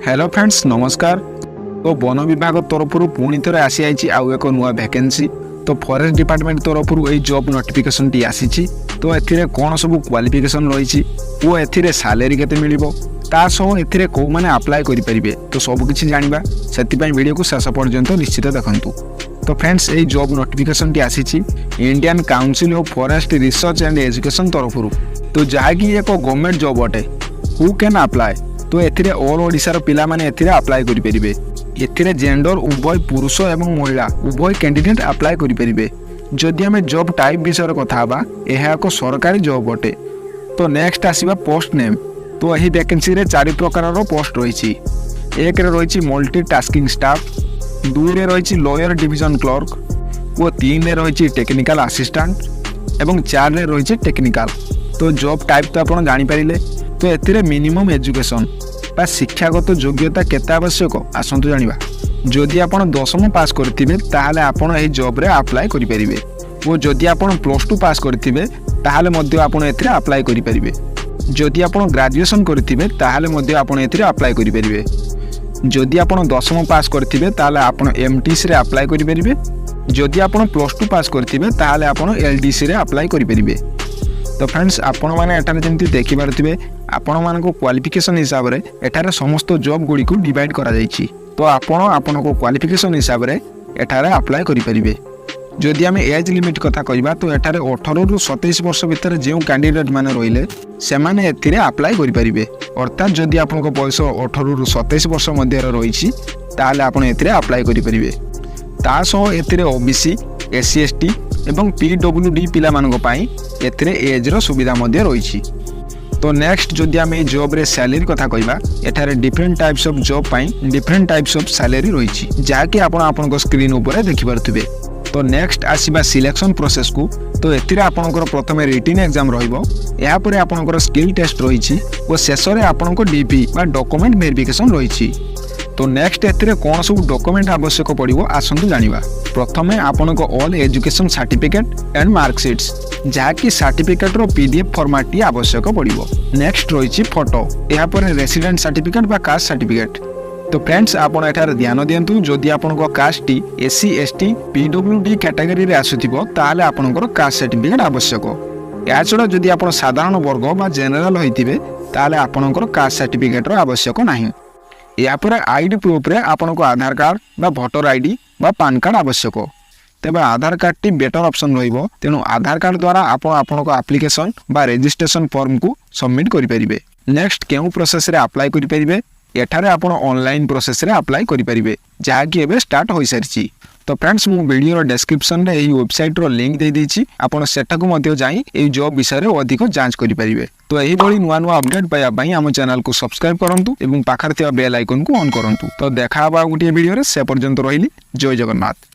Hello friends नमस्कार। तो one विभाग तरफ पुणी थे आसी आउ एक नुआ वैकेंसी तो फॉरेस्ट डिपार्टमेंट तरफ यही जॉब नोटिफिकेशन टी आसी। तो ए कौन सब क्वालिफिकेशन रही ए सैलरी केते मिलिबो ता सह ए कौ मैंने अप्लाई करें तो सबकि जाना से वीडियो को शेष पर्यंत निश्चित देखूँ। तो फ्रेंड्स यही जॉब नोटिफिकेशन टी आसी Indian council of forest research and education तरफ तो जहाँकि एक गवर्नमेंट जॉब अटे हु कैन अप्लाई। तो ए ऑल ओडिशार पिला माने अप्लाई करें ए जेंडर उभय पुरुष एवं महिला उभय कैंडिडेट अप्लाई करें। जदि आम जॉब टाइप विषय कथा यह एक सरकारी जॉब अटे। तो नेक्स्ट आसवा पोस्ट नेम। तो यही वैकेंसी रे 4 प्रकार पोस्ट रही। एक रही मल्टी टास्किंग स्टाफ, 2 रही लॉयर डिविजन क्लर्क और 3 रही टेक्निकल असिस्टेंट एवं 4 रही टेक्निकल। तो जॉब टाइप तो आप जानीपारे। तो ए मिनिमम एजुकेशन बा शिक्षागत योग्यता केते आवश्यक आसतु जानिबा। जदि आप 10वीं पास करथिबे ताहाले आपण एही जॉब रे अप्लाई करि परिबे और जदि आप +2 पास करथिबे ताहाले मध्ये आपण एथिरे अप्लाई करि परिबे। जदि आप ग्रेजुएशन करथिबे ताहाले मध्ये आपण एथिरे अप्लाई करि परिबे। जदि आप 10वीं पास करथिबे ताहाले आपण एमटीसी रे अप्लाई करि परिबे। जदि आप +2 पास करथिबे ताहाले आपण एलडीसी रे अप्लाई करि परिबे। तो फ्रेंड्स आपण मैंने एठारे जमती देखि पारुथिबे आपण मानको क्वालिफिकेशन हिसाब रे एठारे समस्त जॉब गुडी को डिवाइड करा जायछि। तो आपण को क्वालिफिकेशन हिसाब रे एठारे अप्लाई करि परिबे। जदि आम एज लिमिट कथा कहबा तो एठारे 18 रु 27 वर्ष भितर जो कैंडिडेट माने रहिले से माने एथिरे अप्लाई करि परिबे। अर्थात जदि आपण को बयस 18 रु 27 वर्ष मध्य रहिछि ताले आपण एथिरे अप्लाई करि परिबे। ता सह एथिरे ओबीसी, एससी एसटी एवं पीडब्ल्यूडी पिला मानक पई एथिरे एज रो सुविधा मध्य रही। तो नेक्स्ट जदि आम जॉब रे सैलरी कथा कहबा एठारे डिफरेंट टाइप्स ऑफ जॉब पई डिफरेंट टाइप्स ऑफ सैलरी रही जहाँकि आपण स्क्रीन ऊपर देखि पारुथिबे। तो नेक्स्ट आसीबा सिलेक्शन प्रोसेस को। तो एथिरे आपनकर प्रथमे रिटन एग्जाम रहिबो, या परे आपनकर स्किल टेस्ट रही और शेष रे आपनको डीपी बा डॉक्यूमेंट वेरिफिकेशन रही। तो नेक्स्ट एथिरे कौन सब डॉक्यूमेंट आवश्यक पड़िबो आसंतु जानिबा। प्रथमे आपनको all education certificate and marksheets जहाँकि सर्टिफिकेट रो पीडीएफ फॉर्मेट टी आवश्यक पड़िबो। नेक्स्ट रही फोटो, या पर रेसिडेंट सर्टिफिकेट बा कास्ट सर्टिफिकेट। तो फ्रेंड्स आपण एठार ध्यान दियंतु जदि आपनको कास्ट टी एससी एसटी पीडब्ल्यूडी कैटेगरी रे आसुथिबो ताले आपनकर कास्ट सर्टिफिकेट आवश्यक। या छडा जदि आपण साधारण वर्ग बा जनरल होइतिबे ताले आपनकर कास्ट सर्टिफिकेट रो आवश्यक नाही। या पर आईडी प्रूफ रे आपनको आधार कार्ड बा वोटर आईडी बा पैन कार्ड आवश्यक। तेबे आधार कार्ड टी बेटर ऑप्शन रहिबो। तेनु आधार कार्ड द्वारा आपनको एप्लिकेशन बा रजिस्ट्रेशन फॉर्म को सबमिट करि परिबे। नेक्स्ट केउ प्रोसेस रे अप्लाई करि परिबे एठारे आपण ऑनलाइन प्रोसेस रे अप्लाई करि परिबे जहाँकि एबे स्टार्ट होई सारिछि। तो फ्रेंड्स मु वीडियो रो डिस्क्रिप्शन रे एही वेबसाइट रो लिंक दे देछि, आपण सेटा को मध्ये जाई एही जॉब विषय रे अधिक जांच करि परिबे। तो एही बळी नुवा नुवा अपडेट पाया पई हम चैनल को सब्सक्राइब करंतु एवं पाखर थिया बेल आइकन को ऑन करंतु। तो देखा बा गुटिया वीडियो रे से पर्यंत रहिली। जय जगन्नाथ।